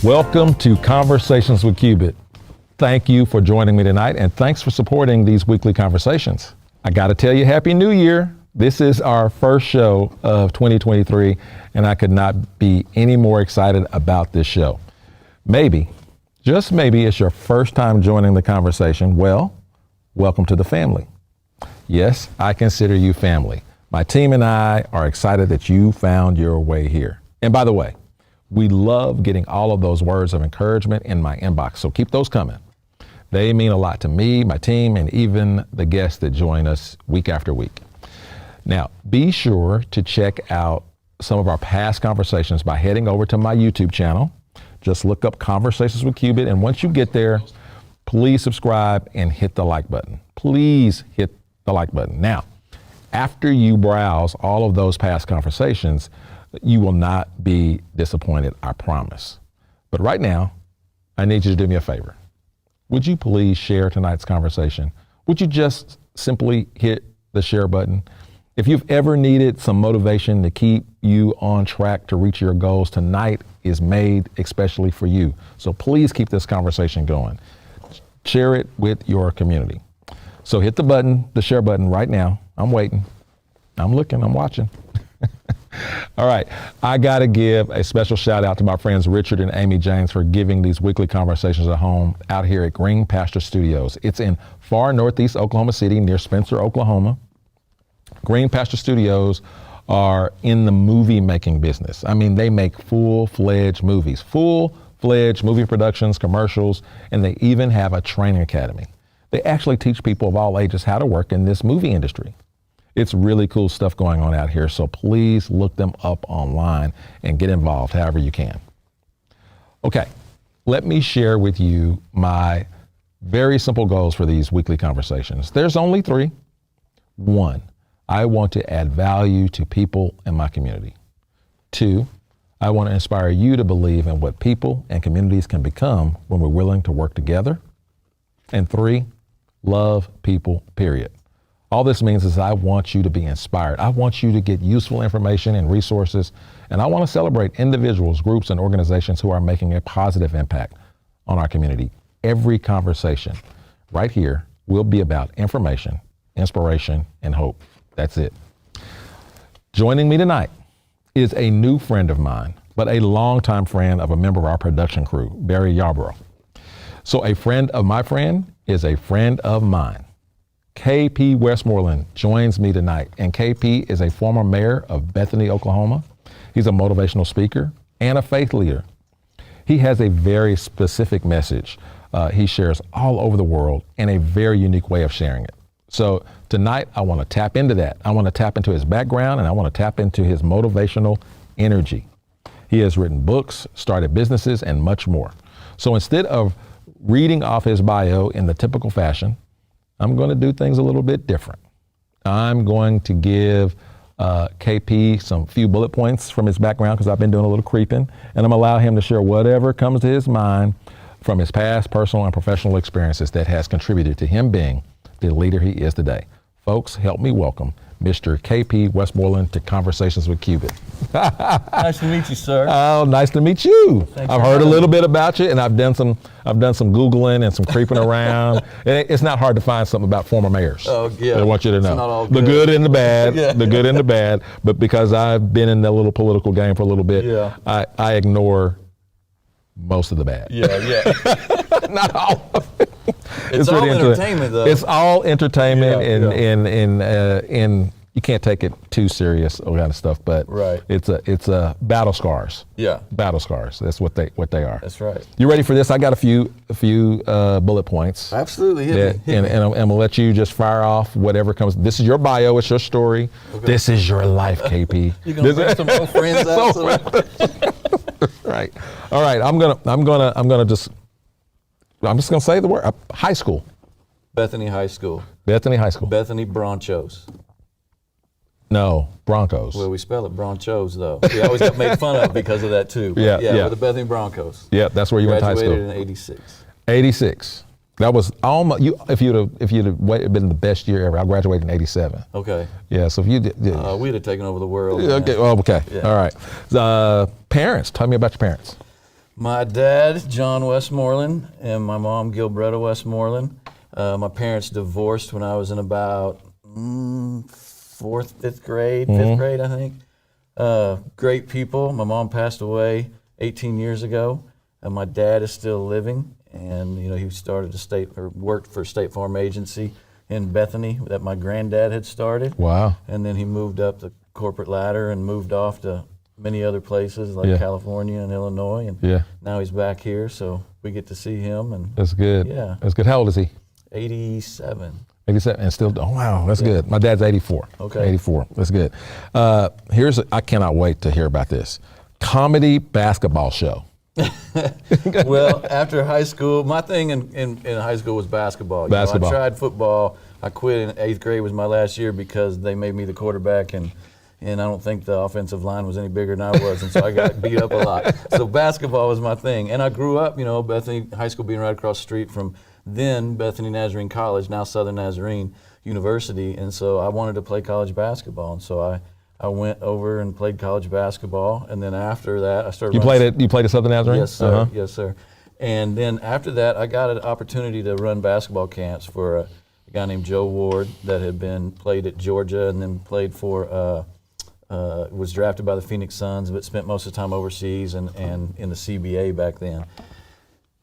Welcome to Conversations with Cubit. Thank you for joining me tonight, and thanks for supporting these weekly conversations. I got to tell you, Happy New Year. This is our first show of 2023, and I could not be any more excited about this show. Maybe, just maybe, it's your first time joining the conversation. Well, welcome to the family. Yes, I consider you family. My team and I are excited that you found your way here. And by the way, we love getting all of those words of encouragement in my inbox, so keep those coming. They mean a lot to me, my team, and even the guests that join us week after week. Now, be sure to check out some of our past conversations by heading over to my YouTube channel. Just look up Conversations with Cubit, and once you get there, please subscribe and hit the like button. Please hit the like button. Now, after you browse all of those past conversations, you will not be disappointed, I promise. But right now, I need you to do me a favor. Would you please share tonight's conversation? Would you just simply hit the share button? If you've ever needed some motivation to keep you on track to reach your goals, tonight is made especially for you. So please keep this conversation going. Share it with your community. So hit the button, the share button right now. I'm waiting. I'm looking, I'm watching. All right, I got to give a special shout out to my friends Richard and Amy James for giving these weekly conversations at home out here at Green Pasture Studios. It's in far northeast Oklahoma City near Spencer, Oklahoma. Green Pasture Studios are in the movie making business. I mean, they make full-fledged movies, full-fledged movie productions, commercials, and they even have a training academy. They actually teach people of all ages how to work in this movie industry. It's really cool stuff going on out here, so please look them up online and get involved however you can. Okay, let me share with you my very simple goals for these weekly conversations. There's only three. One, I want to add value to people in my community. Two, I want to inspire you to believe in what people and communities can become when we're willing to work together. And three, love people, period. All this means is I want you to be inspired. I want you to get useful information and resources, and I want to celebrate individuals, groups, and organizations who are making a positive impact on our community. Every conversation right here will be about information, inspiration, and hope. That's it. Joining me tonight is a new friend of mine, but a longtime friend of a member of our production crew, Barry Yarborough. So a friend of my friend is a friend of mine. KP Westmorland joins me tonight, and KP is a former mayor of Bethany, Oklahoma. He's a motivational speaker and a faith leader. He has a very specific message he shares all over the world and a very unique way of sharing it. So tonight, I want to tap into that. I want to tap into his background, and I want to tap into his motivational energy. He has written books, started businesses, and much more. So instead of reading off his bio in the typical fashion, I'm going to do things a little bit different. I'm going to give KP some few bullet points from his background because I've been doing a little creeping, and I'm going to allow him to share whatever comes to his mind from his past personal and professional experiences that has contributed to him being the leader he is today. Folks, help me welcome Mr. KP Westmorland to Conversations with Cubit. Nice to meet you, sir. Oh, nice to meet you. Thanks I've heard a little bit about you, and I've done some Googling and some creeping around. It's not hard to find something about former mayors. Oh, yeah. I want you to know. It's not all the good and the bad, Yeah. the good and the bad. But because I've been in the little political game for a little bit, Yeah. I ignore most of the bad. Yeah. Not all of it. It's all entertainment, though. It's all entertainment, Yeah, and you can't take it too serious, all kind of stuff. But Right. it's a battle scars. Yeah. Battle scars. That's what they are. That's right. You ready for this? I got a few bullet points. Absolutely. Hit me. And I'm gonna let you just fire off whatever comes. This is your bio. It's your story. Okay. This is your life, KP. You're gonna bring some more friends out. Right. All right. I'm just gonna say the word. High school. Bethany High School. Bethany High School. Bethany Bronchos. No, Broncos. Well, we spell it Bronchos, though. We always got made fun of because of that, too. Yeah. We're the Bethany Broncos. Yeah, that's where you went to high school. Graduated in 86. 86. That was almost you. If you'd have been the best year ever, I graduated in '87. Okay. Yeah. So if you did, we'd have taken over the world. Okay. Oh, okay. Yeah. All right. Parents. Tell me about your parents. My dad, John Westmorland, and my mom, Gilbretta Westmorland. My parents divorced when I was in about fifth grade, I think. Great people. My mom passed away 18 years ago, and my dad is still living. And he started worked for a State Farm agency in Bethany that my granddad had started. Wow. And then he moved up the corporate ladder and moved off to many other places like California and Illinois. And now he's back here, so we get to see him. And that's good. Yeah. That's good. How old is he? 87. 87 and still, oh wow, that's good. My dad's 84. Okay. 84, that's good. I cannot wait to hear about this. Comedy basketball show. Well, after high school, my thing in high school was basketball. Basketball. I tried football. I quit in 8th grade was my last year because they made me the quarterback, and I don't think the offensive line was any bigger than I was, and so I got beat up a lot. So basketball was my thing. And I grew up, Bethany High School being right across the street from then Bethany Nazarene College, now Southern Nazarene University, and so I wanted to play college basketball, and so I went over and played college basketball, and then after that I started. You played at Southern Nazarene? Yes, sir. Uh-huh. Yes, sir. And then after that, I got an opportunity to run basketball camps for a guy named Joe Ward that had played at Georgia and then played for. Was drafted by the Phoenix Suns, but spent most of the time overseas and in the CBA back then.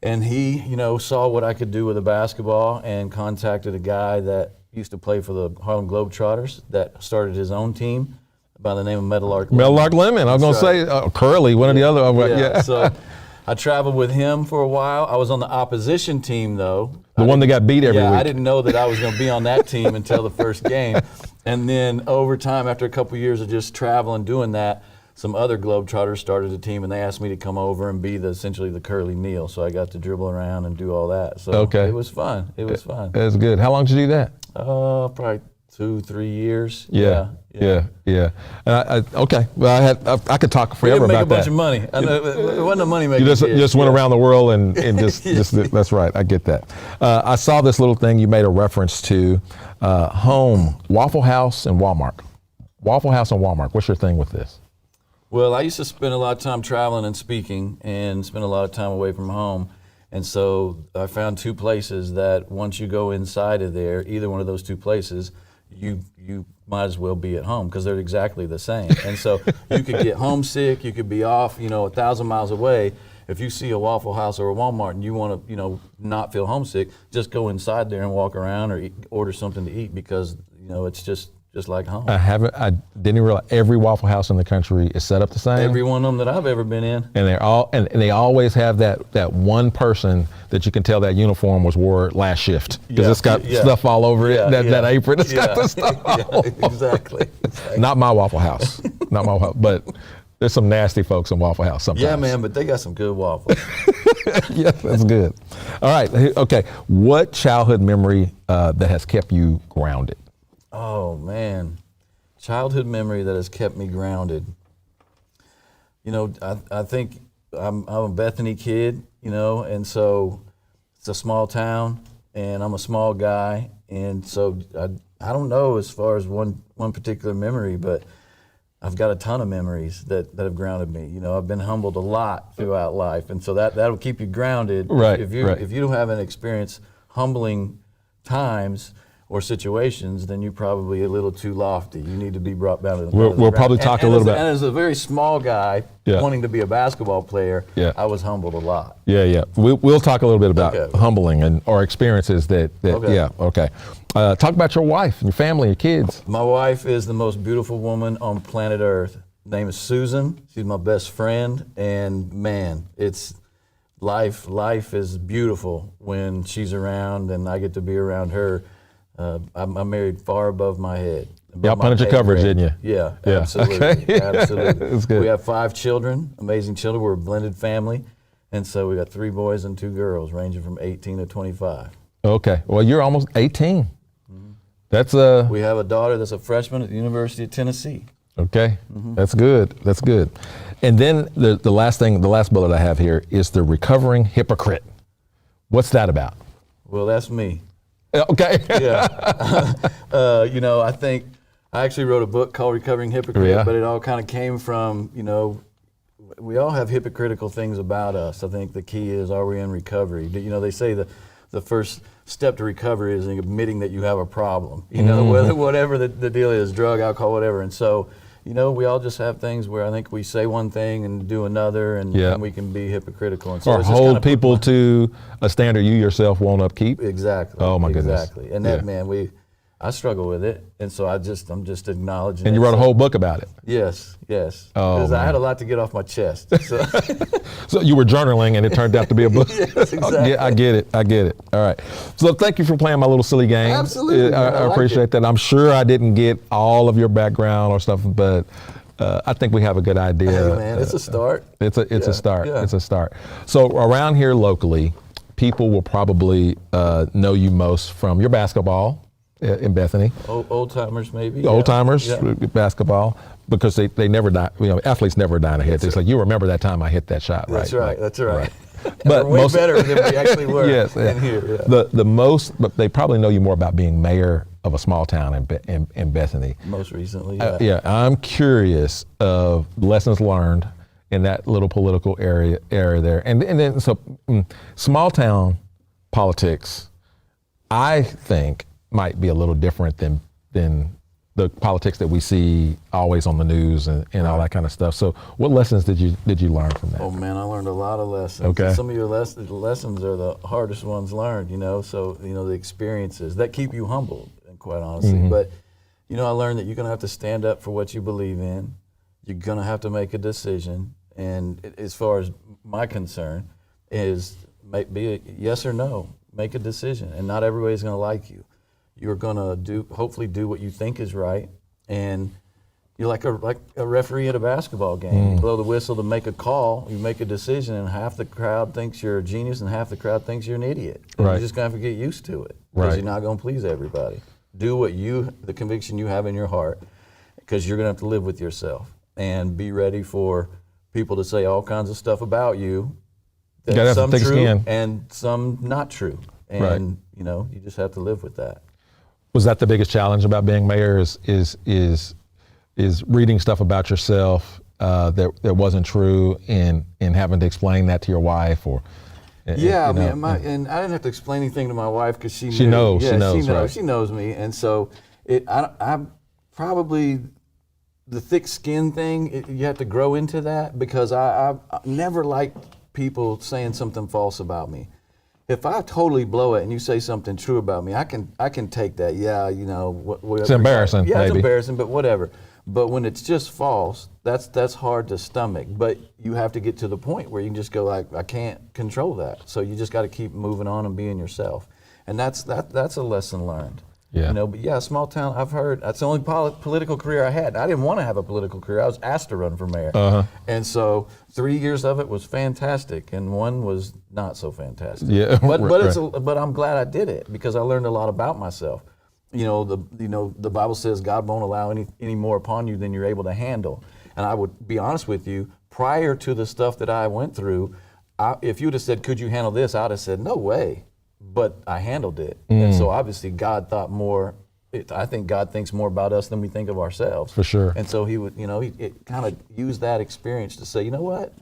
And he, saw what I could do with a basketball and contacted a guy that used to play for the Harlem Globetrotters that started his own team by the name of Meadowlark Lemon. Meadowlark Lemon. I was going to say Curly, one of the other. Yeah. So I traveled with him for a while. I was on the opposition team, though. The one that got beat every week. I didn't know that I was going to be on that team until the first game. And then over time, after a couple years of just traveling, doing that, some other Globetrotters started a team, and they asked me to come over and be essentially the Curly Neal. So I got to dribble around and do all that. So it was fun. It was fun. That's good. How long did you do that? Probably 2-3 years. Yeah. Okay. Well, I could talk forever about that. We didn't make a bunch of money. I know, it wasn't a money making. You just went around the world and just that's right. I get that. I saw this little thing you made a reference to, home, Waffle House and Walmart. Waffle House and Walmart. What's your thing with this? Well, I used to spend a lot of time traveling and speaking and spend a lot of time away from home. And so I found two places that once you go inside of there, either one of those two places, you might as well be at home because they're exactly the same. And so you could get homesick, you could be off, 1,000 miles away. If you see a Waffle House or a Walmart and you want to, not feel homesick, just go inside there and walk around or order something to eat because, it's just like home. I didn't realize every Waffle House in the country is set up the same. Every one of them that I've ever been in. And they always have that one person that you can tell that uniform was wore last shift because it's got stuff all over it. That apron, it's got the stuff all over. Exactly. Not my Waffle House. Not my Waffle, but there's some nasty folks in Waffle House sometimes. Yeah, man, but they got some good waffles. Yeah, that's good. All right, okay. What childhood memory that has kept you grounded? Oh, man. Childhood memory that has kept me grounded. I think I'm a Bethany kid, and so it's a small town, and I'm a small guy, and so I don't know as far as one particular memory, but I've got a ton of memories that have grounded me. I've been humbled a lot throughout life, and so that'll keep you grounded. Right. If you don't have an experience humbling times or situations, then you're probably a little too lofty. You need to be brought down to the We'll probably talk a little bit. And as a very small guy wanting to be a basketball player, I was humbled a lot. Yeah. We'll talk a little bit about humbling or experiences that. Okay. Talk about your wife and your family, your kids. My wife is the most beautiful woman on planet Earth. Her name is Susan. She's my best friend, and man, it's life. Life is beautiful when she's around, and I get to be around her. I'm married far above my head. Y'all punched your coverage, didn't you? Yeah, absolutely. Okay. Absolutely. That's good. We have 5 children, amazing children. We're a blended family. And so we got 3 boys and 2 girls, ranging from 18 to 25. Okay. Well, you're almost 18. Mm-hmm. That's We have a daughter that's a freshman at the University of Tennessee. Okay. Mm-hmm. That's good. And then the last bullet I have here is the recovering hypocrite. What's that about? Well, that's me. Okay. Yeah. I think I actually wrote a book called Recovering Hypocrite, but it all kind of came from, we all have hypocritical things about us. I think the key is, are we in recovery? You know, they say the first step to recovery is admitting that you have a problem. You know, whatever the deal is, drug, alcohol, whatever. And so, you know, we all just have things where I think we say one thing and do another, and we can be hypocritical. And so or hold people to a standard you yourself won't upkeep. Exactly. Oh my goodness. Exactly. And that, man, I struggle with it, and so I'm just acknowledging. And you wrote a whole book about it. Yes. Oh, because I had a lot to get off my chest. So. So you were journaling, and it turned out to be a book. Yes, exactly. Yeah, I get it. All right. So thank you for playing my little silly game. Absolutely. I appreciate that. I'm sure I didn't get all of your background or stuff, but I think we have a good idea. Hey, man, it's a start. It's a start. Yeah. It's a start. So around here locally, people will probably know you most from your basketball in Bethany. Old timers, maybe. Old timers, basketball, because they never die. You know, athletes never die in a hit. It's like, you remember that time I hit that shot, right? That's right. But we're way better than we actually were. Yes, in here. But they probably know you more about being mayor of a small town in Bethany. Most recently, I'm curious of lessons learned in that little political area there, and then small town politics, I think, might be a little different than the politics that we see always on the news and all that kind of stuff. So what lessons did you learn from that? Oh man, I learned a lot of lessons. Okay. And some of your lessons are the hardest ones learned, you know, so, you know, the experiences that keep you humbled, and quite honestly. But, you know, I learned that you're going to have to stand up for what you believe in. You're going to have to make a decision. And as far as my concern is, be a yes or no, make a decision. And not everybody's going to like you. You're gonna hopefully do what you think is right, and you're like a referee at a basketball game. You blow the whistle to make a call, you make a decision, and half the crowd thinks you're a genius, and half the crowd thinks you're an idiot. And you're just gonna have to get used to it, because you're not gonna please everybody. Do what the conviction you have in your heart, because you're gonna have to live with yourself, and be ready for people to say all kinds of stuff about you. That's some true and some not true, and you know, you just have to live with that. Was that the biggest challenge about being mayor? Is reading stuff about yourself that wasn't true, and having to explain that to your wife, or yeah, and I didn't have to explain anything to my wife, because she knows. She knows me, and so I probably, the thick skin thing, you have to grow into that, because I never liked people saying something false about me. If I totally blow it and you say something true about me, I can take that. Yeah, you know, whatever. It's embarrassing. Yeah, maybe. It's embarrassing, but whatever. But when it's just false, that's hard to stomach. But you have to get to the point where you can just go like, I can't control that. So you just got to keep moving on and being yourself. And that's a lesson learned. Yeah. You know, but yeah, small town, I've heard, that's the only political career I had. I didn't want to have a political career. I was asked to run for mayor. And so 3 years of it was fantastic, and one was not so fantastic. Yeah. But I'm glad I did it, because I learned a lot about myself. You know, the Bible says God won't allow any more upon you than you're able to handle. And I would be honest with you, prior to the stuff that I went through, if you would have said, could you handle this? I would have said, no way. But I handled it. And so obviously God thought more. I think God thinks more about us than we think of ourselves. For sure. And so he would, he kind of used that experience to say, you know what,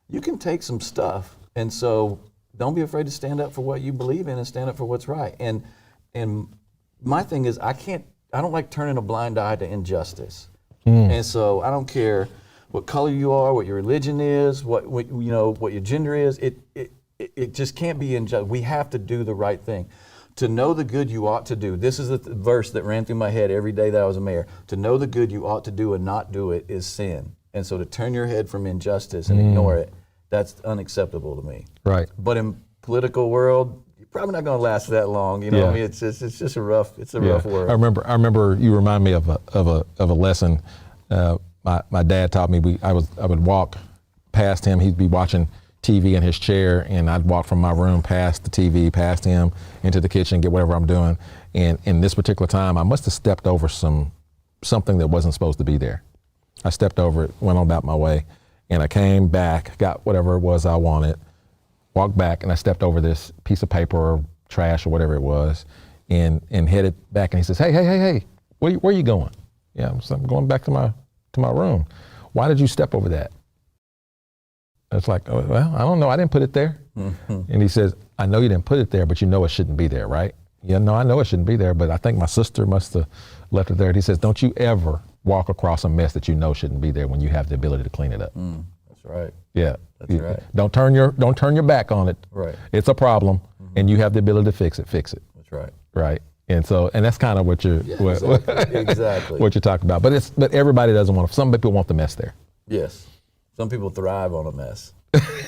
you can take some stuff. And so don't be afraid to stand up for what you believe in and stand up for what's right. And my thing is, I don't like turning a blind eye to injustice. And so I don't care what color you are, what your religion is, what your gender is. It just can't be unjust. We have to do the right thing. To know the good you ought to do. This is the verse that ran through my head every day that I was a mayor. To know the good you ought to do and not do it is sin. And so to turn your head from injustice and ignore it, that's unacceptable to me. Right. But in political world, you're probably not going to last that long. You know, I mean, it's just a rough world. I remember you remind me of a lesson. My dad taught me. I would walk past him. He'd be watching TV in his chair, and I'd walk from my room past the TV, past him, into the kitchen, get whatever I'm doing. And in this particular time, I must have stepped over something that wasn't supposed to be there. I stepped over it, went on about my way, and I came back, got whatever it was I wanted, walked back, and I stepped over this piece of paper or trash or whatever it was, and headed back. And he says, hey, where are you going? Yeah, I'm going back to my room. Why did you step over that? It's like, oh, well, I don't know. I didn't put it there. And he says, I know you didn't put it there, but you know it shouldn't be there, right? Yeah, no, I know it shouldn't be there, but I think my sister must have left it there. And he says, don't you ever walk across a mess that you know shouldn't be there when you have the ability to clean it up. That's right. Yeah. That's right. Don't turn your back on it. Right. It's a problem, and you have the ability to fix it. Fix it. That's right. Right. And that's kind of what you're Exactly. what you're talking about. But everybody doesn't want to. Some people want the mess there. Yes. Some people thrive on a mess.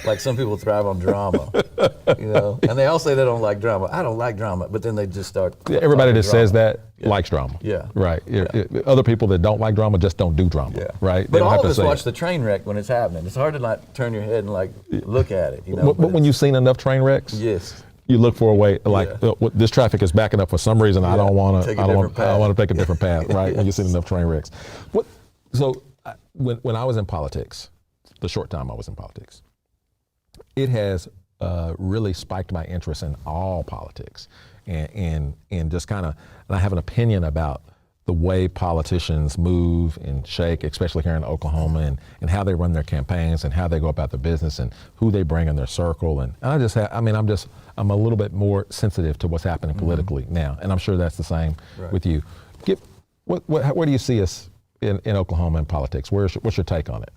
Like some people thrive on drama, and they all say they don't like drama. I don't like drama, but then they just start. Everybody that says that likes drama. Yeah. Right. Yeah. Other people that don't like drama just don't do drama. Yeah. Right. But all of us watch the train wreck when it's happening. It's hard to not turn your head and look at it. But when you've seen enough train wrecks, yes, you look for a way. This traffic is backing up for some reason. I don't want to. I want to take a different path. Right. When you've seen enough train wrecks. So when I was in politics, the short time I was in politics, it has really spiked my interest in all politics, and just kind of, and I have an opinion about the way politicians move and shake, especially here in Oklahoma, and how they run their campaigns and how they go about their business and who they bring in their circle. And I just I'm a little bit more sensitive to what's happening politically now, and I'm sure that's the same with you. Where do you see us in Oklahoma in politics? What's your take on it?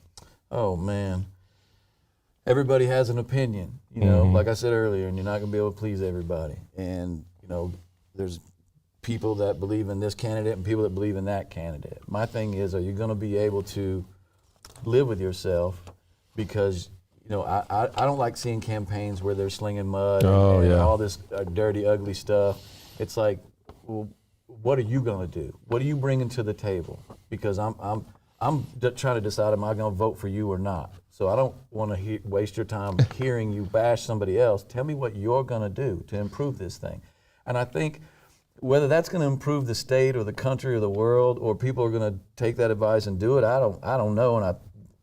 Oh man. Everybody has an opinion, like I said earlier, and you're not going to be able to please everybody. And, there's people that believe in this candidate and people that believe in that candidate. My thing is, are you going to be able to live with yourself? Because, I don't like seeing campaigns where they're slinging mud and all this dirty, ugly stuff. It's like, well, what are you going to do? What are you bringing to the table? Because I'm trying to decide, am I going to vote for you or not? So I don't want to waste your time hearing you bash somebody else. Tell me what you're going to do to improve this thing. And I think whether that's going to improve the state or the country or the world, or people are going to take that advice and do it, I don't know, and I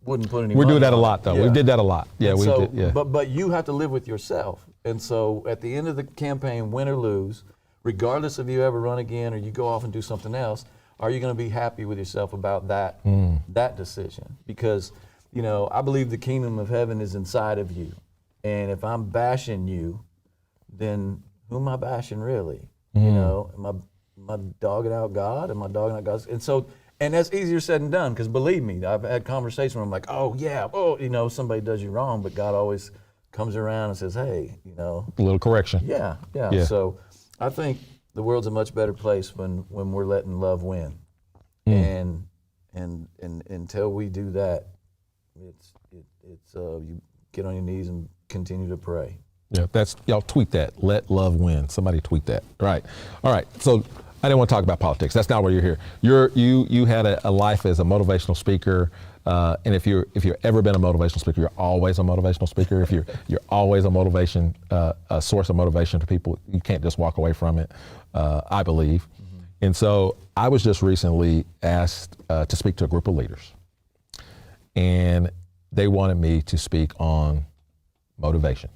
wouldn't put any. We're doing that a on lot, though. Yeah. We did that a lot. Yeah, we did. Yeah. But you have to live with yourself. And so at the end of the campaign, win or lose, regardless if you ever run again or you go off and do something else, are you going to be happy with yourself about that decision? Because I believe the kingdom of heaven is inside of you. And if I'm bashing you, then who am I bashing really? Am I dogging out God? Am I dogging out God? And that's easier said than done, because believe me, I've had conversations where I'm like, somebody does you wrong, but God always comes around and says, hey, A little correction. Yeah. So I think the world's a much better place when we're letting love win. And until we do that, it's you get on your knees and continue to pray. Yeah, y'all tweet that. Let love win. Somebody tweet that. Right. All right. So I didn't want to talk about politics. That's not where you're here. You had a life as a motivational speaker, and if you're ever been a motivational speaker, you're always a motivational speaker. If you're always a source of motivation to people, you can't just walk away from it. I believe. And so I was just recently asked to speak to a group of leaders, and they wanted me to speak on motivation.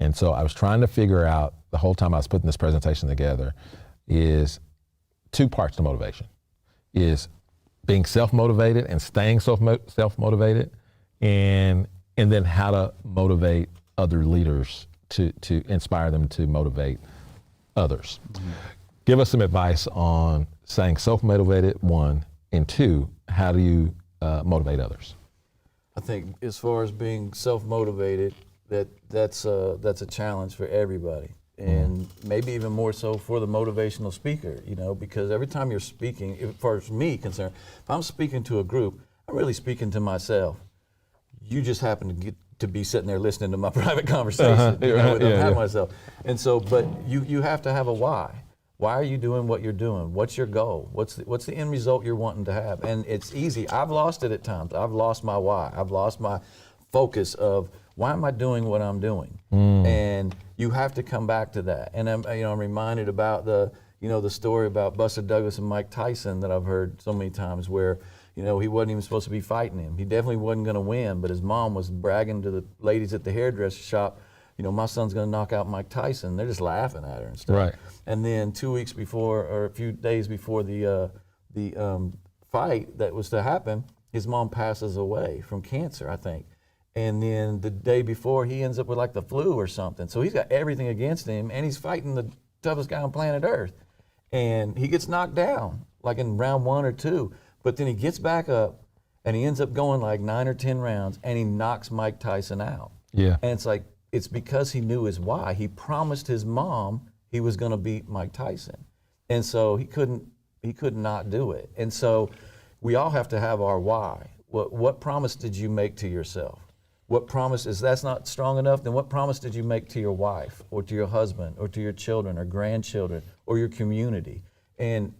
And so I was trying to figure out, the whole time I was putting this presentation together, is two parts to motivation. Is being self-motivated and staying self-motivated, and then how to motivate other leaders to inspire them to motivate others. Give us some advice on staying self-motivated, one, and two, how do you motivate others? I think as far as being self-motivated, that's a challenge for everybody, and maybe even more so for the motivational speaker, because every time you're speaking, as far as me concerned, if I'm speaking to a group, I'm really speaking to myself. You just happen to be sitting there listening to my private conversation, with myself. And so, but you have to have a why. Why are you doing what you're doing? What's your goal? What's the end result you're wanting to have? And it's easy. I've lost it at times. I've lost my why. I've lost my focus of why am I doing what I'm doing? And you have to come back to that. And I'm reminded about the story about Buster Douglas and Mike Tyson that I've heard so many times, where he wasn't even supposed to be fighting him. He definitely wasn't going to win, but his mom was bragging to the ladies at the hairdresser shop, my son's going to knock out Mike Tyson. They're just laughing at her and stuff. Right. And then 2 weeks before, or a few days before the fight that was to happen, his mom passes away from cancer, I think. And then the day before, he ends up with like the flu or something. So he's got everything against him, and he's fighting the toughest guy on planet Earth. And he gets knocked down, like in round 1 or 2. But then he gets back up, and he ends up going like 9 or 10 rounds, and he knocks Mike Tyson out. Yeah. And it's like, it's because he knew his why. He promised his mom he was going to beat Mike Tyson. And so he could not do it. And so we all have to have our why. What promise did you make to yourself? What promise, is that's not strong enough, then what promise did you make to your wife or to your husband or to your children or grandchildren or your community? And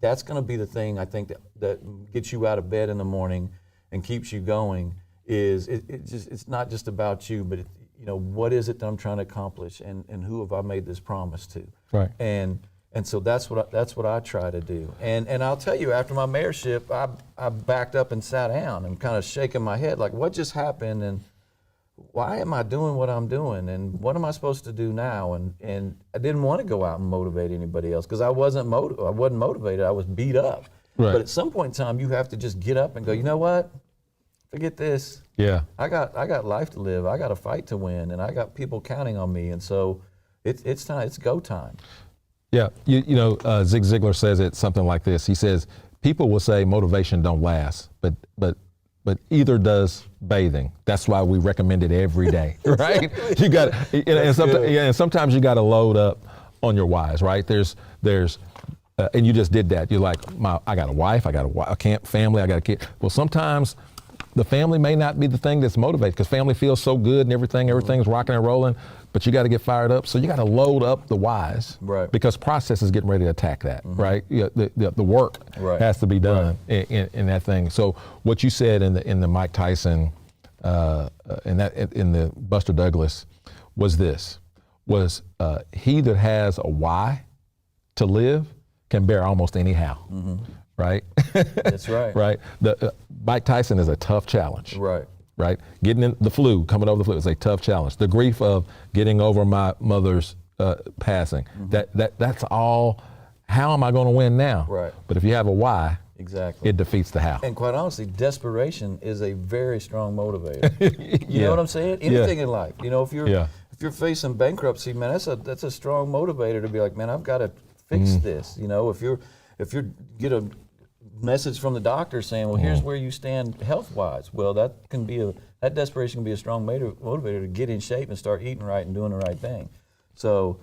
that's going to be the thing, I think, that gets you out of bed in the morning and keeps you going. Is it's not just about you, but what is it that I'm trying to accomplish, and who have I made this promise to? Right. And so that's what I try to do. And I'll tell you, after my mayorship, I backed up and sat down and kind of shaking my head, like, what just happened, and why am I doing what I'm doing, and what am I supposed to do now? And I didn't want to go out and motivate anybody else, because I wasn't motivated. I was beat up. Right. But at some point in time, you have to just get up and go, you know what? Forget this. Yeah. I got life to live. I got a fight to win, and I got people counting on me. And so it's time. It's go time. Yeah. Zig Ziglar says it something like this. He says, people will say motivation don't last, but either does bathing. That's why we recommend it every day, right? You got, and sometimes you got to load up on your whys, right? There's and you just did that. You're like, I got a wife, I got a family, I got a kid. Well, sometimes the family may not be the thing that's motivated, because family feels so good and everything's rocking and rolling, but you got to get fired up. So you got to load up the whys, right? Because process is getting ready to attack that, right? The work has to be done in that thing. So what you said in the Mike Tyson, in the Buster Douglas, was he that has a why to live can bear almost any how. Right? That's right. Right. Mike Tyson is a tough challenge. Right. Right. Getting in the flu, coming over the flu is a tough challenge. The grief of getting over my mother's passing. That's all. How am I going to win now? Right. But if you have a why, exactly, it defeats the how. And quite honestly, desperation is a very strong motivator. You know what I'm saying? Anything in life. If you're facing bankruptcy, man, that's a strong motivator to be like, man, I've got to fix this. If you get a message from the doctor saying, well, here's where you stand health-wise, well, that desperation can be a strong motivator to get in shape and start eating right and doing the right thing. So,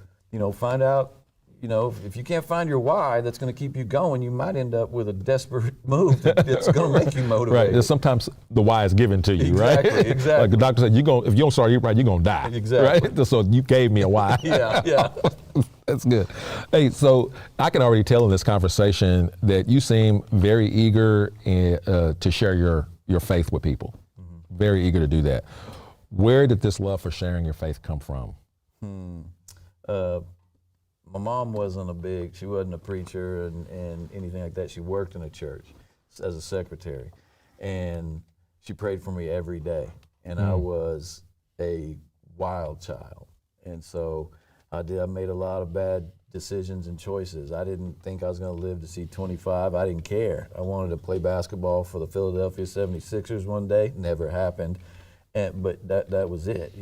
find out, if you can't find your why that's going to keep you going, you might end up with a desperate move that's going to make you motivated. Right. Sometimes the why is given to you, exactly, right? Exactly. Like the doctor said, if you don't start eating right, you're going to die. Exactly. Right? So you gave me a why. Yeah. That's good. Hey, so I can already tell in this conversation that you seem very eager to share your faith with people. Very eager to do that. Where did this love for sharing your faith come from? My mom wasn't she wasn't a preacher and anything like that. She worked in a church as a secretary, and she prayed for me every day. And I was a wild child, and so I made a lot of bad decisions and choices. I didn't think I was going to live to see 25. I didn't care. I wanted to play basketball for the Philadelphia 76ers one day. Never happened. But that was it,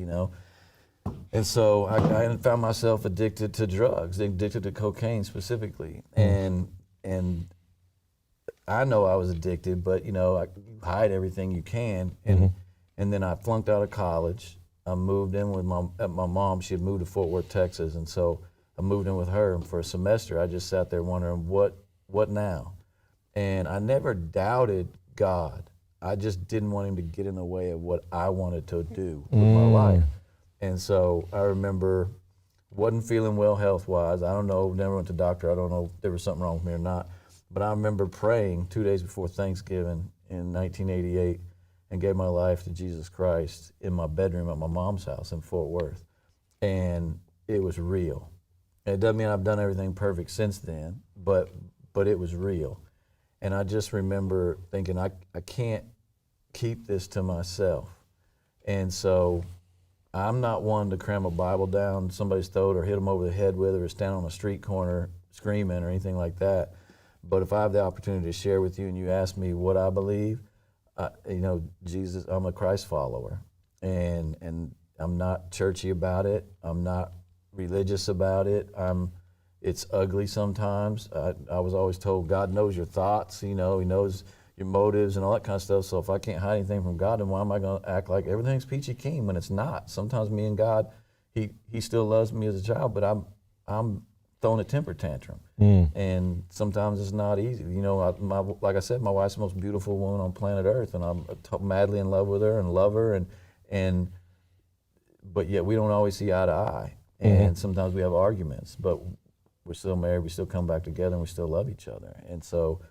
And so I found myself addicted to drugs, addicted to cocaine specifically. And I know I was addicted, but you hide everything you can. And then I flunked out of college. I moved in with my mom. She had moved to Fort Worth, Texas, and so I moved in with her. And for a semester, I just sat there wondering, what now? And I never doubted God. I just didn't want him to get in the way of what I wanted to do with my life. And so I remember, wasn't feeling well health-wise. I don't know, never went to the doctor. I don't know if there was something wrong with me or not. But I remember praying 2 days before Thanksgiving in 1988 and gave my life to Jesus Christ in my bedroom at my mom's house in Fort Worth. And it was real. And it doesn't mean I've done everything perfect since then, but it was real. And I just remember thinking, I can't keep this to myself. And so I'm not one to cram a Bible down somebody's throat or hit them over the head with it or stand on a street corner screaming or anything like that. But if I have the opportunity to share with you and you ask me what I believe, Jesus, I'm a Christ follower. and I'm not churchy about it. I'm not religious about it. It's ugly sometimes. I was always told God knows your thoughts. He knows your motives and all that kind of stuff. So if I can't hide anything from God, then why am I going to act like everything's peachy keen when it's not? Sometimes me and God, He still loves me as a child, but I'm throwing a temper tantrum, and sometimes it's not easy. Like I said, my wife's the most beautiful woman on planet Earth, and I'm madly in love with her and love her, but yet we don't always see eye to eye, and sometimes we have arguments, but we're still married, we still come back together, and we still love each other. And so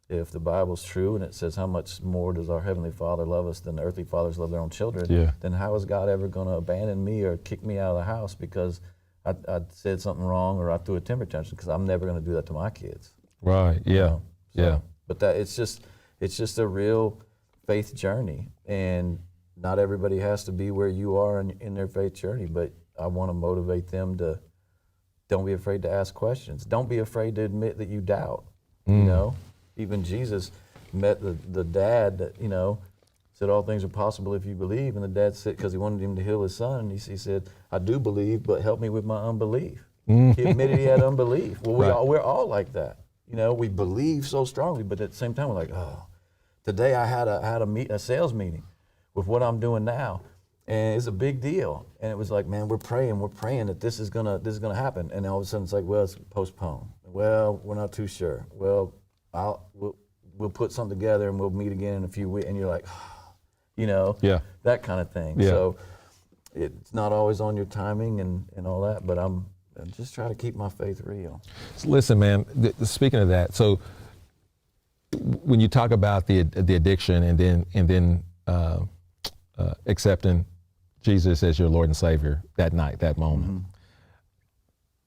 if the Bible's true and it says how much more does our Heavenly Father love us than the earthly fathers love their own children, then how is God ever going to abandon me or kick me out of the house because I said something wrong or I threw a temper tantrum? Because I'm never going to do that to my kids. Right, yeah, yeah. But it's just a real faith journey, and not everybody has to be where you are in their faith journey, but I want to motivate them to don't be afraid to ask questions. Don't be afraid to admit that you doubt, Even Jesus met the dad that, said all things are possible if you believe. And the dad said, because he wanted him to heal his son, he said, I do believe, but help me with my unbelief. He admitted he had unbelief. Well, we're all like that. We believe so strongly, but at the same time, we're like, oh, today I had a sales meeting with what I'm doing now. And it's a big deal. And it was like, man, we're praying that this is gonna happen. And all of a sudden it's like, well, it's postponed. Well, we're not too sure. Well, we'll put something together and we'll meet again in a few weeks. And you're like, that kind of thing. Yeah. So it's not always on your timing and all that, but I'm just trying to keep my faith real. Listen, man, speaking of that, so when you talk about the addiction and then accepting Jesus as your Lord and Savior that night, that moment,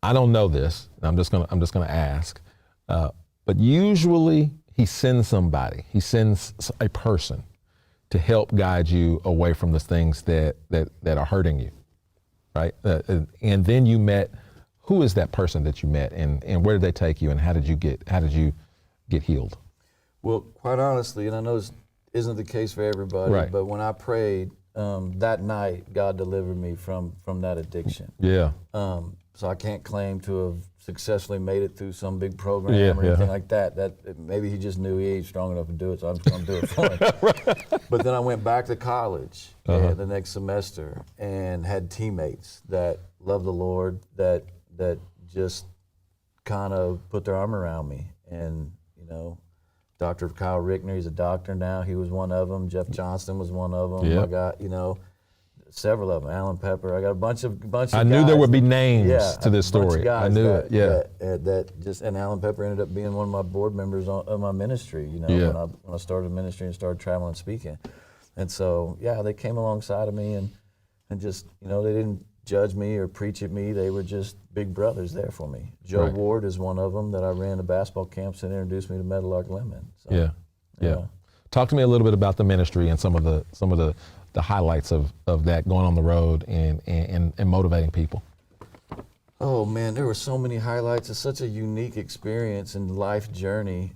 I don't know this, and I'm just gonna ask, but usually He sends somebody, He sends a person to help guide you away from the things that are hurting you, right? And then you met. Who is that person that you met, and where did they take you, and how did you get healed? Well, quite honestly, and I know this isn't the case for everybody, right, but when I prayed that night, God delivered me from that addiction. Yeah. So I can't claim to have successfully made it through some big program or anything like that. That maybe He just knew He ain't strong enough to do it, so I'm just going to do it for Him. But then I went back to college the next semester and had teammates that loved the Lord, that just kind of put their arm around me. And Dr. Kyle Rickner, he's a doctor now. He was one of them. Jeff Johnston was one of them. Yep. I got several of them. Alan Pepper. I got a bunch of I knew guys there would be names to this story. I knew it. Yeah. And Alan Pepper ended up being one of my board members of my ministry. When I started ministry and started traveling and speaking, and so they came alongside of me and just they didn't judge me or preach at me. They were just big brothers there for me. Joe Ward is one of them that I ran the basketball camps and introduced me to Meadowlark Lemon. So, yeah. Talk to me a little bit about the ministry and some of the highlights of that, going on the road and motivating people. Oh man, there were so many highlights. It's such a unique experience and life journey.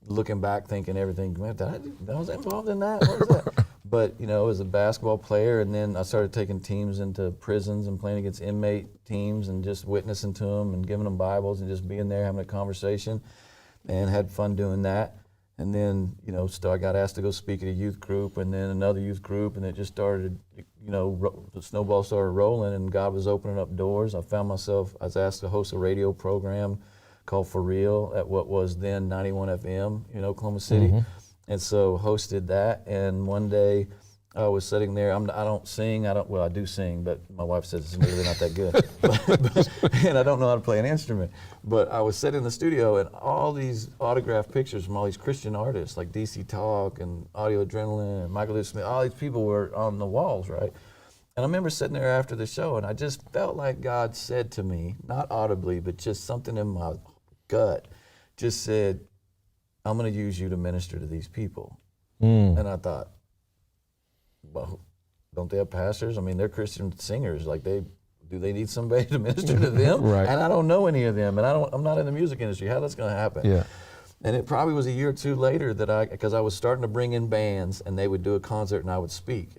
Looking back, thinking everything, man, I was involved in that. What was that? But as a basketball player, and then I started taking teams into prisons and playing against inmate teams and just witnessing to them and giving them Bibles and just being there having a conversation, and had fun doing that. And then I got asked to go speak at a youth group, and then another youth group, and it just started. The snowball started rolling, and God was opening up doors. I found myself. I was asked to host a radio program called For Real at what was then 91 FM in Oklahoma City. And so hosted that, and one day I was sitting there. I don't sing. I do sing, but my wife says it's really not that good. And I don't know how to play an instrument. But I was sitting in the studio, and all these autographed pictures from all these Christian artists like DC Talk and Audio Adrenaline and Michael Lewis Smith, all these people were on the walls, right? And I remember sitting there after the show, and I just felt like God said to me, not audibly, but just something in my gut, just said, I'm going to use you to minister to these people. And I thought, well, don't they have pastors? I mean, they're Christian singers. Like, do they need somebody to minister to them? Right. And I don't know any of them, and I'm not in the music industry. How that's going to happen? Yeah. And it probably was a year or two later that because I was starting to bring in bands, and they would do a concert, and I would speak.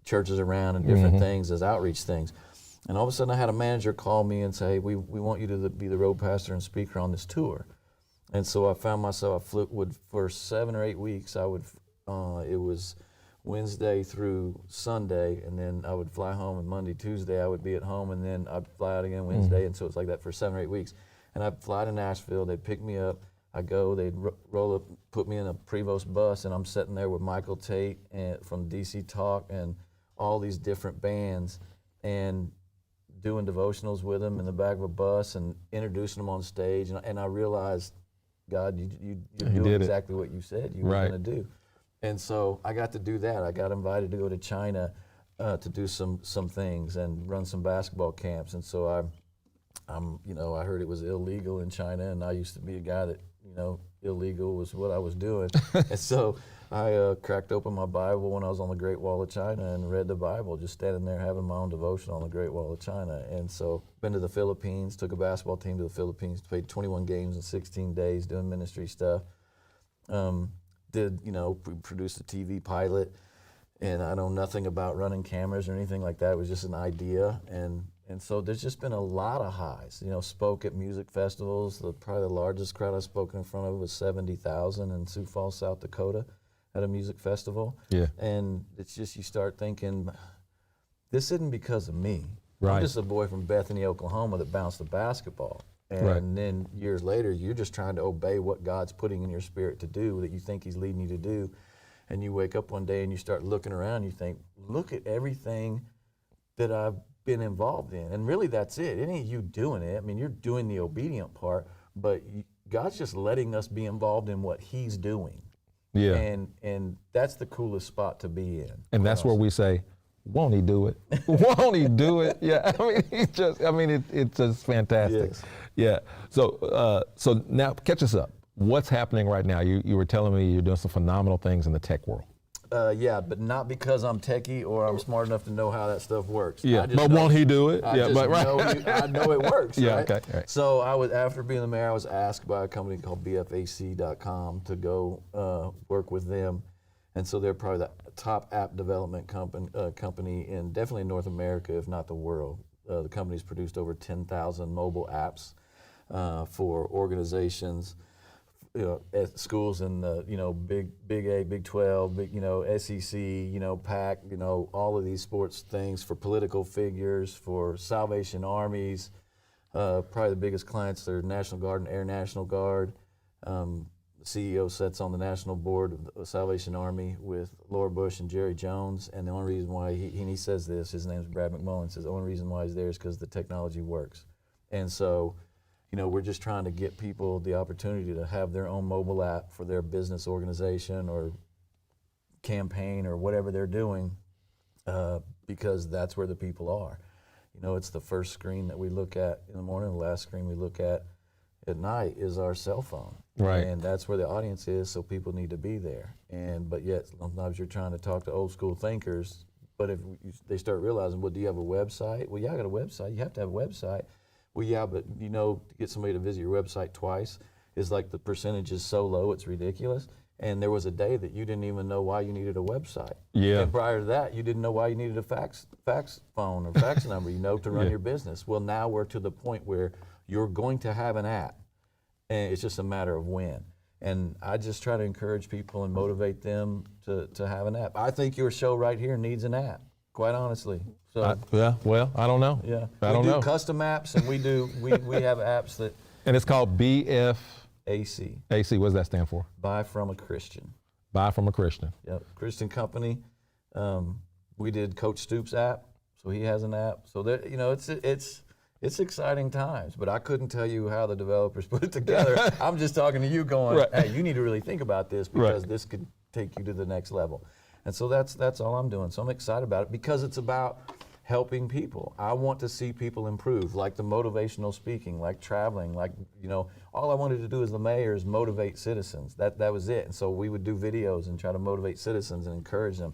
churches around and different things as outreach things. And all of a sudden I had a manager call me and say, we want you to be the road pastor and speaker on this tour. And so I found myself, for 7 or 8 weeks, it was Wednesday through Sunday, and then I would fly home, and Monday, Tuesday I would be at home, and then I'd fly out again Wednesday, and so it's like that for 7 or 8 weeks. And I'd fly to Nashville, they'd pick me up, I'd go, they'd roll up, put me in a Prevost bus, and I'm sitting there with Michael Tate from DC Talk and all these different bands, and doing devotionals with them in the back of a bus and introducing them on stage. And I realized, God, you're doing exactly what you said you were going to do. And so I got to do that. I got invited to go to China to do some things and run some basketball camps. And so I heard it was illegal in China, and I used to be a guy that, illegal was what I was doing. And so I cracked open my Bible when I was on the Great Wall of China and read the Bible, just standing there having my own devotion on the Great Wall of China. And so been to the Philippines, took a basketball team to the Philippines, played 21 games in 16 days doing ministry stuff. We produced a TV pilot, and I know nothing about running cameras or anything like that. It was just an idea. And so there's just been a lot of highs. Spoke at music festivals. Probably the largest crowd I've spoken in front of was 70,000 in Sioux Falls, South Dakota, at a music festival. Yeah. And it's just, you start thinking, this isn't because of me. Right. I'm just a boy from Bethany, Oklahoma that bounced the basketball. And then years later, you're just trying to obey what God's putting in your spirit to do, that you think he's leading you to do. And you wake up one day and you start looking around and you think, look at everything that I've been involved in. And really that's it. It ain't you doing it. I mean, you're doing the obedient part, but God's just letting us be involved in what he's doing. Yeah. And that's the coolest spot to be in. And that's where we say, won't he do it? Won't he do it? Yeah, it's just fantastic. Yes. Yeah. So now catch us up. What's happening right now? You were telling me you're doing some phenomenal things in the tech world. Yeah, but not because I'm techie or I'm smart enough to know how that stuff works. Yeah, but won't he do it? I know it works. Yeah, right? Okay. Right. So after being the mayor, I was asked by a company called BFAC.com to go work with them. And so they're probably the top app development company in definitely North America, if not the world. The company's produced over 10,000 mobile apps for organizations, at schools in the Big 8, Big 12, SEC, PAC, all of these sports things, for political figures, for Salvation Armies. Probably the biggest clients are National Guard and Air National Guard. The CEO sits on the national board of the Salvation Army with Laura Bush and Jerry Jones, and the only reason why he says this, his name's Brad McMullen, says the only reason why he's there is because the technology works. And so, we're just trying to get people the opportunity to have their own mobile app for their business organization or campaign or whatever they're doing, because that's where the people are. It's the first screen that we look at in the morning, the last screen we look at night is our cell phone. Right. And that's where the audience is, so people need to be there. But yet, sometimes you're trying to talk to old school thinkers, but if they start realizing, well, do you have a website? Well, yeah, I got a website. You have to have a website. Well, yeah, but to get somebody to visit your website twice is like the percentage is so low, it's ridiculous. And there was a day that you didn't even know why you needed a website. Yeah. And prior to that, you didn't know why you needed a fax phone or fax number, to run your business. Well, now we're to the point where you're going to have an app, and it's just a matter of when. And I just try to encourage people and motivate them to have an app. I think your show right here needs an app, quite honestly. So I don't know. Yeah, we do custom apps, and we have apps that. And it's called BFAC. AC. What does that stand for? Buy from a Christian. Buy from a Christian. Yep, Christian company. We did Coach Stoops' app, so he has an app. So that it's exciting times, but I couldn't tell you how the developers put it together. I'm just talking to you, going, hey, you need to really think about this because this could take you to the next level. And so that's all I'm doing. So I'm excited about it because it's about helping people. I want to see people improve, like the motivational speaking, like traveling, like, all I wanted to do as the mayor is motivate citizens. That was it. And so we would do videos and try to motivate citizens and encourage them.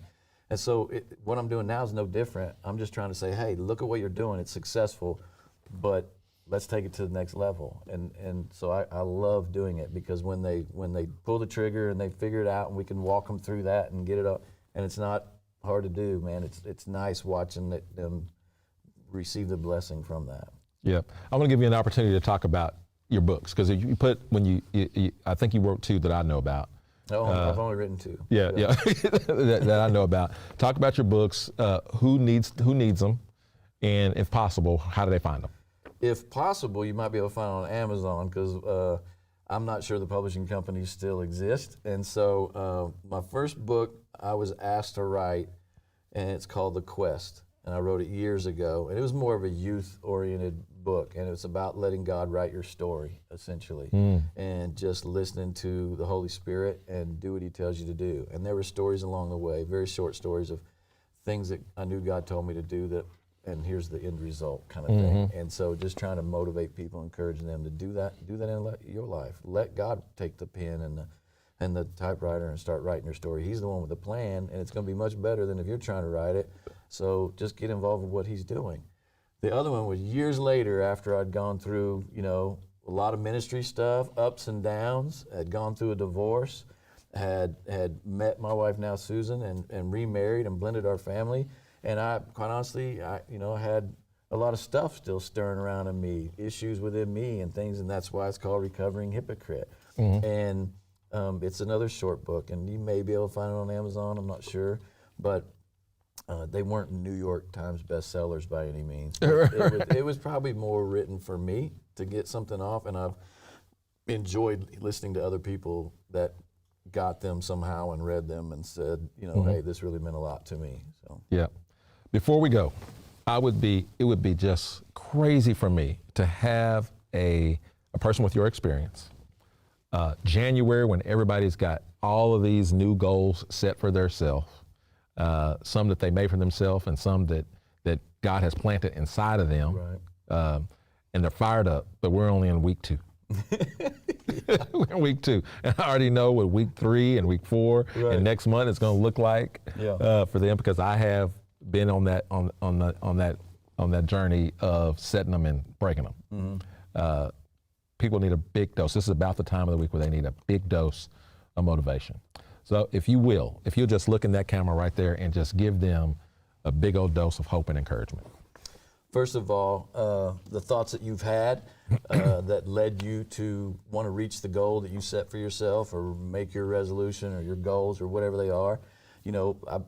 And so what I'm doing now is no different. I'm just trying to say, hey, look at what you're doing. It's successful, but let's take it to the next level. And so I love doing it because when they pull the trigger and they figure it out and we can walk them through that and get it up, and it's not hard to do, man. It's nice watching them receive the blessing from that. Yeah. I want to give you an opportunity to talk about your books, because you put, when you, I think you wrote 2 that I know about. Oh, I've only written 2. Yeah. that I know about. Talk about your books, who needs them, and if possible, how do they find them? If possible, you might be able to find it on Amazon, because I'm not sure the publishing companies still exist. And so my first book I was asked to write, and it's called The Quest. And I wrote it years ago, and it was more of a youth-oriented book, and it's about letting God write your story, essentially, and just listening to the Holy Spirit and do what He tells you to do. And there were stories along the way, very short stories of things that I knew God told me to do, that, and here's the end result kind of thing. And so just trying to motivate people, encouraging them to do that in your life. Let God take the pen and the typewriter and start writing your story. He's the one with the plan, and it's going to be much better than if you're trying to write it. So just get involved with what He's doing. The other one was years later, after I'd gone through, a lot of ministry stuff, ups and downs, had gone through a divorce, had met my wife now, Susan, and remarried and blended our family. And I, quite honestly, I had a lot of stuff still stirring around in me, issues within me and things, and that's why it's called Recovering Hypocrite. And it's another short book, and you may be able to find it on Amazon, I'm not sure, but they weren't New York Times bestsellers by any means. It was probably more written for me to get something off, and I've enjoyed listening to other people that got them somehow and read them and said, hey, this really meant a lot to me. So yeah. Before we go, it would be just crazy for me to have a person with your experience, January, when everybody's got all of these new goals set for themselves, some that they made for themselves and some that God has planted inside of them, right. And they're fired up, but we're only in week 2. We're in week 2, and I already know what week 3 and week 4 right. and next month it's going to look like for them, because I have been on that journey of setting them and breaking them. People need a big dose. This is about the time of the week where they need a big dose of motivation. So if you'll just look in that camera right there and just give them a big old dose of hope and encouragement. First of all, the thoughts that you've had that led you to want to reach the goal that you set for yourself, or make your resolution or your goals or whatever they are,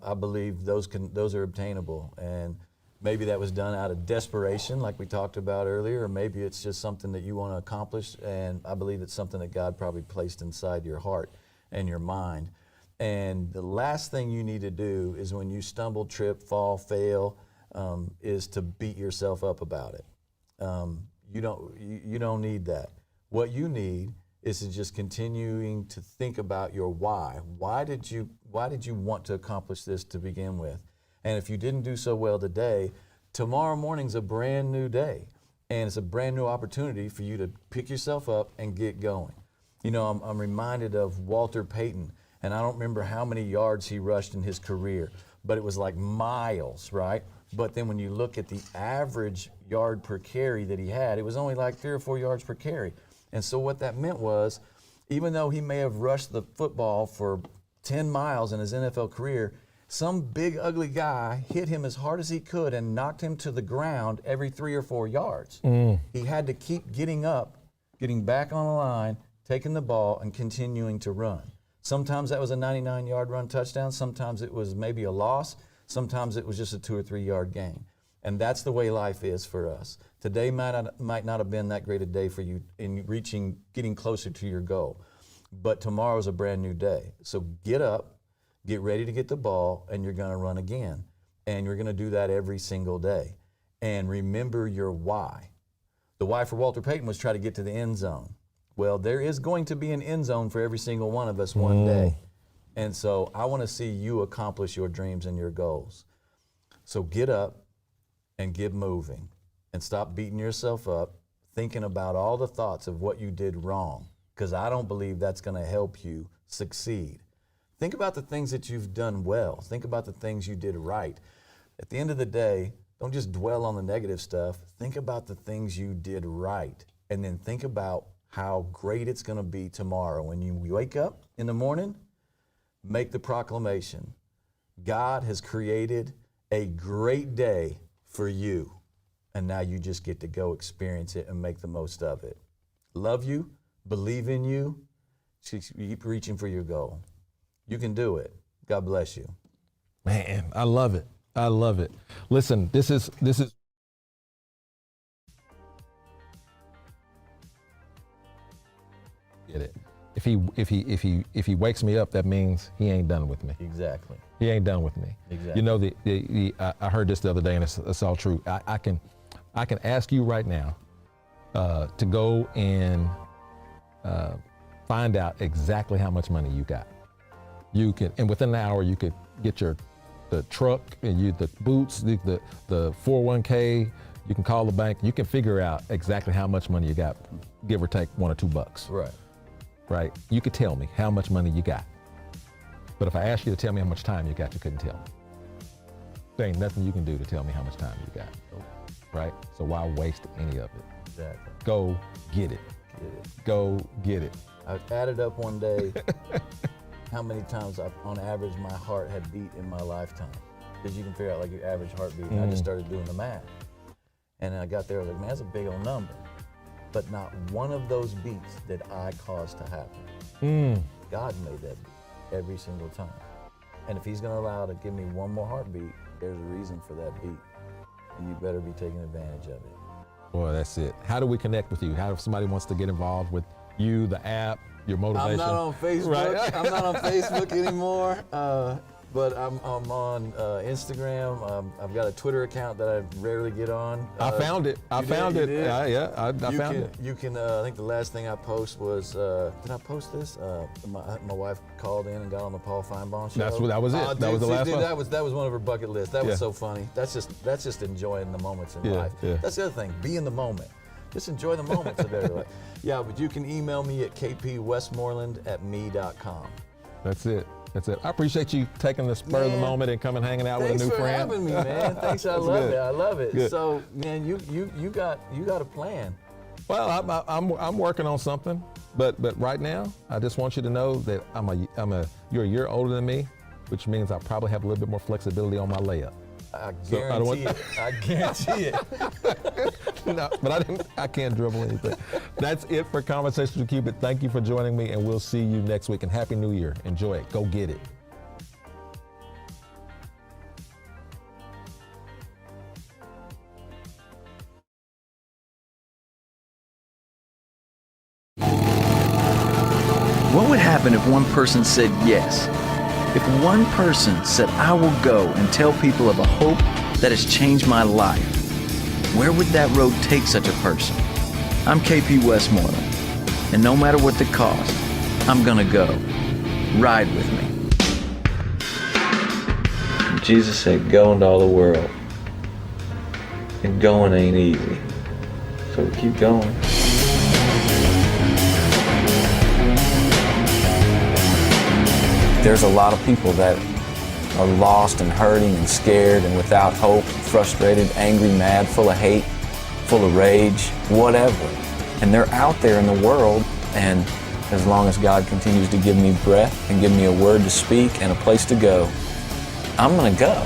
I believe those are obtainable. And maybe that was done out of desperation, like we talked about earlier, or maybe it's just something that you want to accomplish, and I believe it's something that God probably placed inside your heart and your mind. And the last thing you need to do is, when you stumble, trip, fall, fail, is to beat yourself up about it. You don't need that. What you need is to just continuing to think about your why. Why did you want to accomplish this to begin with? And if you didn't do so well today, tomorrow morning's a brand new day, and it's a brand new opportunity for you to pick yourself up and get going. I'm reminded of Walter Payton, and I don't remember how many yards he rushed in his career, but it was like miles, right? But then when you look at the average yard per carry that he had, it was only like 3 or 4 yards per carry. And so what that meant was, even though he may have rushed the football for 10 miles in his NFL career, some big ugly guy hit him as hard as he could and knocked him to the ground every 3 or 4 yards. He had to keep getting up, getting back on the line, taking the ball, and continuing to run. Sometimes that was a 99-yard run touchdown. Sometimes it was maybe a loss. Sometimes it was just a 2 or 3 yard gain. And that's the way life is for us. Today might not have been that great a day for you in getting closer to your goal. But tomorrow's a brand new day. So get up, get ready to get the ball, and you're going to run again. And you're going to do that every single day. And remember your why. The why for Walter Payton was try to get to the end zone. Well, there is going to be an end zone for every single one of us one day. And so I want to see you accomplish your dreams and your goals. So get up and get moving, and stop beating yourself up, thinking about all the thoughts of what you did wrong, because I don't believe that's going to help you succeed. Think about the things that you've done well. Think about the things you did right. At the end of the day, don't just dwell on the negative stuff. Think about the things you did right, and then think about how great it's going to be tomorrow. When you wake up in the morning, make the proclamation. God has created a great day for you, and now you just get to go experience it and make the most of it. Love you, believe in you, keep reaching for your goal. You can do it. God bless you. Man, I love it. I love it. Listen, this is get it. If he wakes me up, that means he ain't done with me. Exactly. He ain't done with me. Exactly. You know, I heard this the other day, and it's all true. I can ask you right now to go and find out exactly how much money you got. You can, and within an hour, you could get the truck and the boots, the 401k. You can call the bank. You can figure out exactly how much money you got, give or take $1 or $2. Right. Right. You could tell me how much money you got. But if I asked you to tell me how much time you got, you couldn't tell me. There ain't nothing you can do to tell me how much time you got. Nope. Right? So why waste any of it? Exactly. Go get it. Go get it. I added up one day how many times on average my heart had beat in my lifetime. Because you can figure out like your average heartbeat. And I just started doing the math. And then I got there, I was like, man, that's a big old number. But not one of those beats did I cause to happen. God made that beat every single time. And if he's gonna allow to give me one more heartbeat, there's a reason for that beat. And you better be taking advantage of it. Boy, that's it. How do we connect with you? How if somebody wants to get involved with you, the app, your motivation? I'm not on Facebook. Right? I'm not on Facebook anymore. But I'm on Instagram. I've got a Twitter account that I rarely get on. I found it. I found it. I found it. You can. I think the last thing I post was. Did I post this? My wife called in and got on the Paul Feinbaum show. That was it. Dude, that was the last one. That was one of her bucket lists. That was so funny. That's just enjoying the moments in life. Yeah. That's the other thing. Be in the moment. Just enjoy the moments of every life. Yeah, but you can email me at kpwestmorland@me.com. That's it. That's it. I appreciate you taking the spur of the moment and coming hanging out with a new friend. Thanks for having me, man. Thanks. I love it. I love it. Good. So, man, you got a plan. Well, I'm working on something, but right now I just want you to know that you're a year older than me, which means I probably have a little bit more flexibility on my layup. I guarantee it. I guarantee it. No, but I can't dribble anything. That's it for Conversations with Cupid. Thank you for joining me, and we'll see you next week. And Happy New Year. Enjoy it. Go get it. What would happen if one person said yes? If one person said, I will go and tell people of a hope that has changed my life, where would that road take such a person? I'm KP Westmorland, and no matter what the cost, I'm gonna go. Ride with me. Jesus said, go into all the world. And going ain't easy. So keep going. There's a lot of people that are lost and hurting and scared and without hope, frustrated, angry, mad, full of hate, full of rage, whatever. And they're out there in the world, and as long as God continues to give me breath and give me a word to speak and a place to go, I'm gonna go.